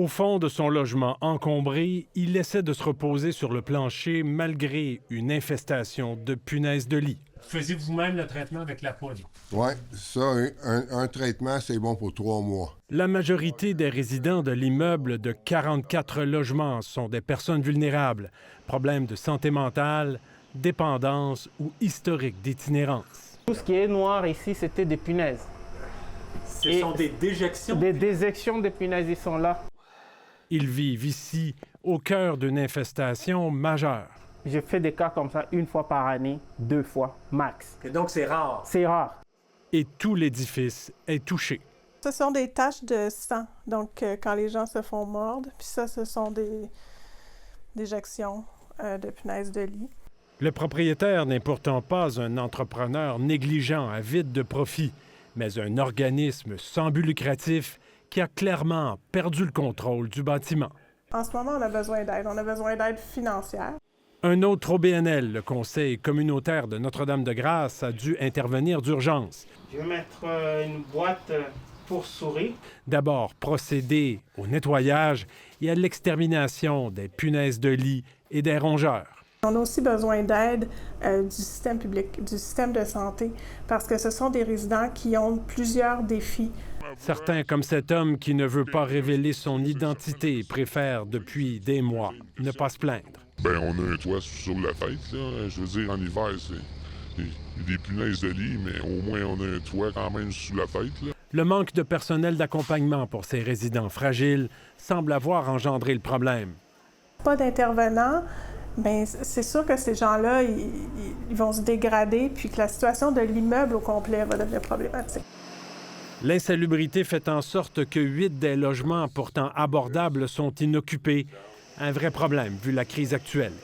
Au fond de son logement encombré, il essaie de se reposer sur le plancher malgré une infestation de punaises de lit. Faisiez vous-même le traitement avec la poudre? Oui, ça, un traitement, c'est bon pour 3 mois. La majorité des résidents de l'immeuble de 44 logements sont des personnes vulnérables, problèmes de santé mentale, dépendance ou historique d'itinérance. Tout ce qui est noir ici, c'était des punaises. Ce sont des déjections? Des déjections de punaises, ils sont là. Ils vivent ici au cœur d'une infestation majeure. Je fais des cas comme ça 1 fois par année, 2 fois, max. Et donc, c'est rare? C'est rare. Et tout l'édifice est touché. Ce sont des taches de sang, donc quand les gens se font mordre. Puis ça, ce sont des déjections de punaises de lit. Le propriétaire n'est pourtant pas un entrepreneur négligent, avide de profit, mais un organisme sans but lucratif qui a clairement perdu le contrôle du bâtiment. En ce moment, on a besoin d'aide. On a besoin d'aide financière. Un autre OBNL, le Conseil communautaire de Notre-Dame-de-Grâce, a dû intervenir d'urgence. Je vais mettre une boîte pour souris. D'abord, procéder au nettoyage et à l'extermination des punaises de lit et des rongeurs. On a aussi besoin d'aide du système public, du système de santé, parce que ce sont des résidents qui ont plusieurs défis. Certains, comme cet homme qui ne veut pas révéler son identité, préfèrent depuis des mois ne pas se plaindre. Ben, on a un toit sur la tête, là. Je veux dire, en hiver, il y a des punaises de lit, mais au moins on a un toit quand même sous la tête, là. Le manque de personnel d'accompagnement pour ces résidents fragiles semble avoir engendré le problème. Pas d'intervenants, bien, c'est sûr que ces gens-là, ils vont se dégrader, puis que la situation de l'immeuble au complet va devenir problématique. L'insalubrité fait en sorte que 8 des logements pourtant abordables sont inoccupés. Un vrai problème vu la crise actuelle.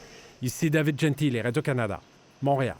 Ici David Gentile, Radio-Canada, Montréal.